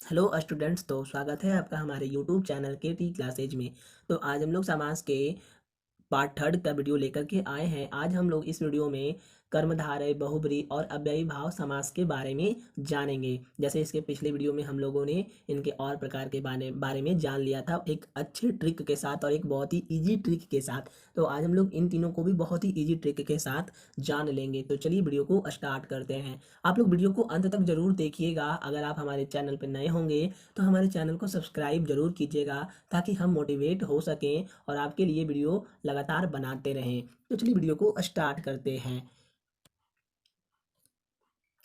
Hello students. तो स्वागत है आपका हमारे यूट्यूब चैनल के टी क्लासेज में। तो आज हम लोग समास के पार्ट थर्ड का वीडियो लेकर के आए हैं। आज हम लोग इस वीडियो में कर्मधारय, बहुब्रीहि और अव्ययी भाव समास के बारे में जानेंगे। जैसे इसके पिछले वीडियो में हम लोगों ने इनके और प्रकार के बारे में जान लिया था, एक अच्छे ट्रिक के साथ और एक बहुत ही इजी ट्रिक के साथ। तो आज हम लोग इन तीनों को भी बहुत ही इजी ट्रिक के साथ जान लेंगे। तो चलिए वीडियो को स्टार्ट करते हैं। आप लोग वीडियो को अंत तक जरूर देखिएगा। अगर आप हमारे चैनल पर नए होंगे तो हमारे चैनल को सब्सक्राइब जरूर कीजिएगा, ताकि हम मोटिवेट हो सकें और आपके लिए वीडियो लगातार बनाते रहें। तो चलिए वीडियो को स्टार्ट करते हैं।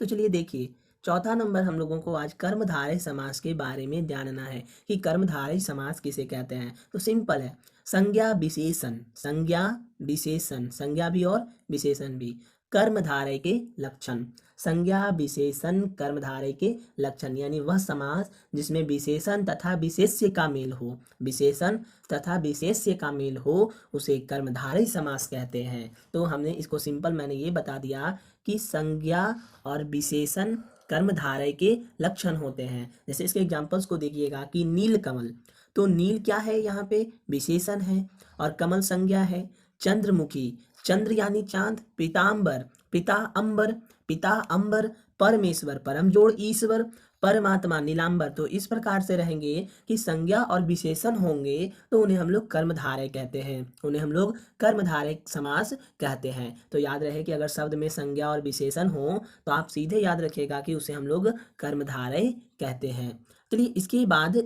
तो चलिए देखिए, चौथा नंबर हम लोगों को आज कर्मधारय समास के बारे में जानना है कि कर्मधारय समास किसे कहते हैं। तो सिंपल है, संज्ञा विशेषण, संज्ञा विशेषण, संज्ञा भी और विशेषण भी, कर्मधारय के लक्षण, संज्ञा विशेषण कर्मधारय के लक्षण, यानी वह समास जिसमें विशेषण तथा विशेष्य का मेल हो, विशेषण तथा विशेष्य का मेल हो, उसे कर्मधारय समास कहते हैं। तो हमने इसको सिंपल मैंने ये बता दिया कि संज्ञा और विशेषण कर्मधारय के लक्षण होते हैं। जैसे इसके एग्जांपल्स को देखिएगा कि नील कमल, तो नील क्या है, यहाँ पे विशेषण है और कमल संज्ञा है। चंद्रमुखी, चंद्र यानी चांद, पीतांबर, पिता अंबर, पिता अंबर, परमेश्वर, परम जोड़ ईश्वर, परमात्मा नीलांबर। तो इस प्रकार से रहेंगे कि संज्ञा और विशेषण होंगे तो उन्हें हम लोग कर्मधारय कहते हैं, उन्हें हम लोग कर्मधारय समास कहते हैं। तो याद रहे कि अगर शब्द में संज्ञा और विशेषण हो तो आप सीधे याद रखिएगा कि उसे हम लोग कर्मधारय कहते हैं। चलिए इसके बाद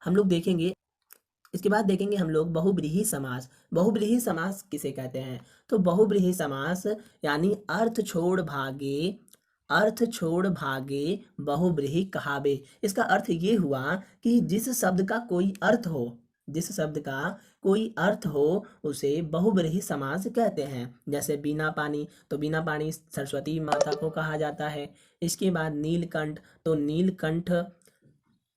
हम लोग देखेंगे, इसके बाद देखेंगे हम लोग बहुब्रीहि समास। बहुब्रीहि समास किसे कहते हैं? तो बहुब्रीहि समास यानी अर्थ छोड़ भागे, अर्थ छोड़ भागे बहुब्रीहि कहावे। इसका अर्थ ये हुआ कि जिस शब्द का कोई अर्थ हो, जिस शब्द का कोई अर्थ हो उसे बहुब्रीहि समास कहते हैं। जैसे बिना पानी, तो बिना पानी सरस्वती माता को कहा जाता है। इसके बाद नीलकंठ, तो नीलकंठ,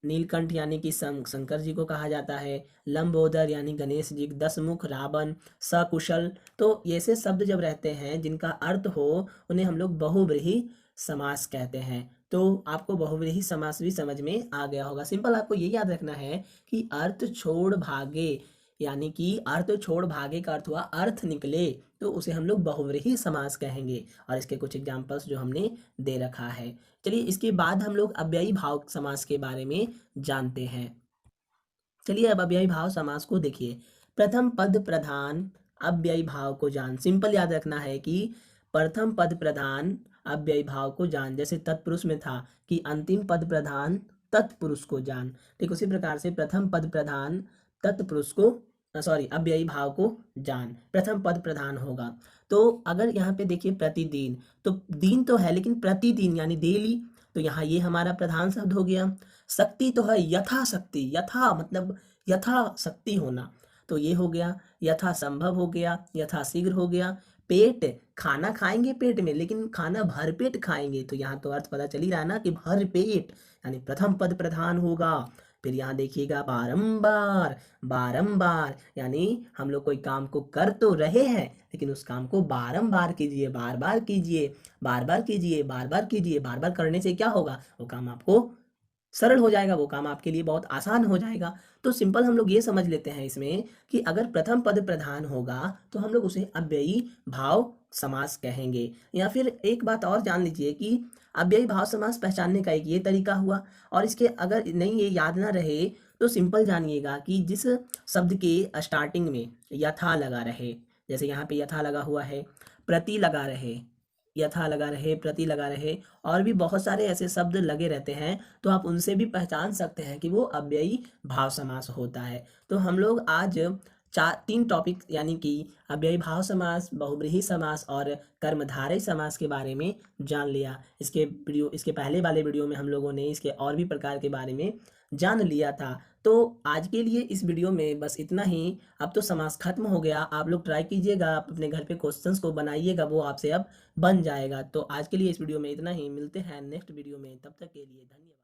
नीलकंठ यानी कि शंकर जी को कहा जाता है। लंबोदर यानी गणेश जी, दशमुख रावण, सकुशल। तो ऐसे शब्द जब रहते हैं जिनका अर्थ हो उन्हें हम लोग बहुब्रीहि समास कहते हैं। तो आपको बहुब्रीहि समास भी समझ में आ गया होगा। सिंपल आपको ये याद रखना है कि अर्थ छोड़ भागे, यानी कि अर्थ छोड़ भागे का अर्थ हुआ अर्थ निकले, तो उसे हम लोग बहुब्रीहि समास कहेंगे। और इसके कुछ एग्जांपल्स जो हमने दे रखा है। चलिए इसके बाद हम लोग अव्ययी भाव समास के बारे में जानते हैं। चलिए अब अव्ययी भाव समास को देखिए। प्रथम पद प्रधान अव्ययी भाव को जान। सिंपल याद रखना है कि प्रथम पद प्रधान अव्ययी भाव को जान। जैसे तत्पुरुष में था कि अंतिम पद प्रधान तत्पुरुष को जान, ठीक उसी प्रकार से प्रथम पद प्रधान तत्पुरुष को, सॉरी, अव्ययी भाव को जान, प्रथम पद प्रधान होगा। तो अगर यहाँ पे देखिए प्रतिदिन, तो दिन तो है लेकिन प्रतिदिन यानी डेली, तो यहाँ ये हमारा प्रधान शब्द हो गया। शक्ति तो है यथाशक्ति, यथा मतलब यथा शक्ति होना, तो ये हो गया। यथा संभव हो गया, यथा शीघ्र हो गया। पेट, खाना खाएंगे पेट में लेकिन खाना भर पेट खाएंगे, तो यहाँ तो अर्थ पता चल ही रहा है ना कि भर पेट, यानी प्रथम पद प्रधान होगा। फिर यहाँ देखिएगा बारंबार, बारंबार यानी हम लोग कोई काम को कर तो रहे हैं लेकिन उस काम को बारंबार कीजिए, बार बार कीजिए, बार बार कीजिए, बार बार कीजिए। बार बार करने से क्या होगा, वो काम आपको सरल हो जाएगा, वो काम आपके लिए बहुत आसान हो जाएगा। तो सिंपल हम लोग ये समझ लेते हैं इसमें कि अगर प्रथम पद प्रधान होगा तो हम लोग उसे अव्ययी भाव समास कहेंगे। या फिर एक बात और जान लीजिए कि अव्ययी भाव समास पहचानने का एक ये तरीका हुआ, और इसके अगर नहीं ये याद ना रहे तो सिंपल जानिएगा कि जिस शब्द के स्टार्टिंग में यथा लगा रहे, जैसे यहाँ पे यथा लगा हुआ है, प्रति लगा रहे, यथा लगा रहे, प्रति लगा रहे, और भी बहुत सारे ऐसे शब्द लगे रहते हैं, तो आप उनसे भी पहचान सकते हैं कि वो अव्ययी भाव समास होता है। तो हम लोग आज तीन टॉपिक यानी कि अव्ययी भाव समास, बहुब्रीहि समास और कर्मधारय समास के बारे में जान लिया। इसके पहले वाले वीडियो में हम लोगों ने इसके और भी प्रकार के बारे में जान लिया था। तो आज के लिए इस वीडियो में बस इतना ही। अब तो समास खत्म हो गया, आप लोग ट्राई कीजिएगा, आप अपने घर पे क्वेश्चंस को बनाइएगा, वो आपसे अब बन जाएगा। तो आज के लिए इस वीडियो में इतना ही, मिलते हैं नेक्स्ट वीडियो में, तब तक के लिए धन्यवाद।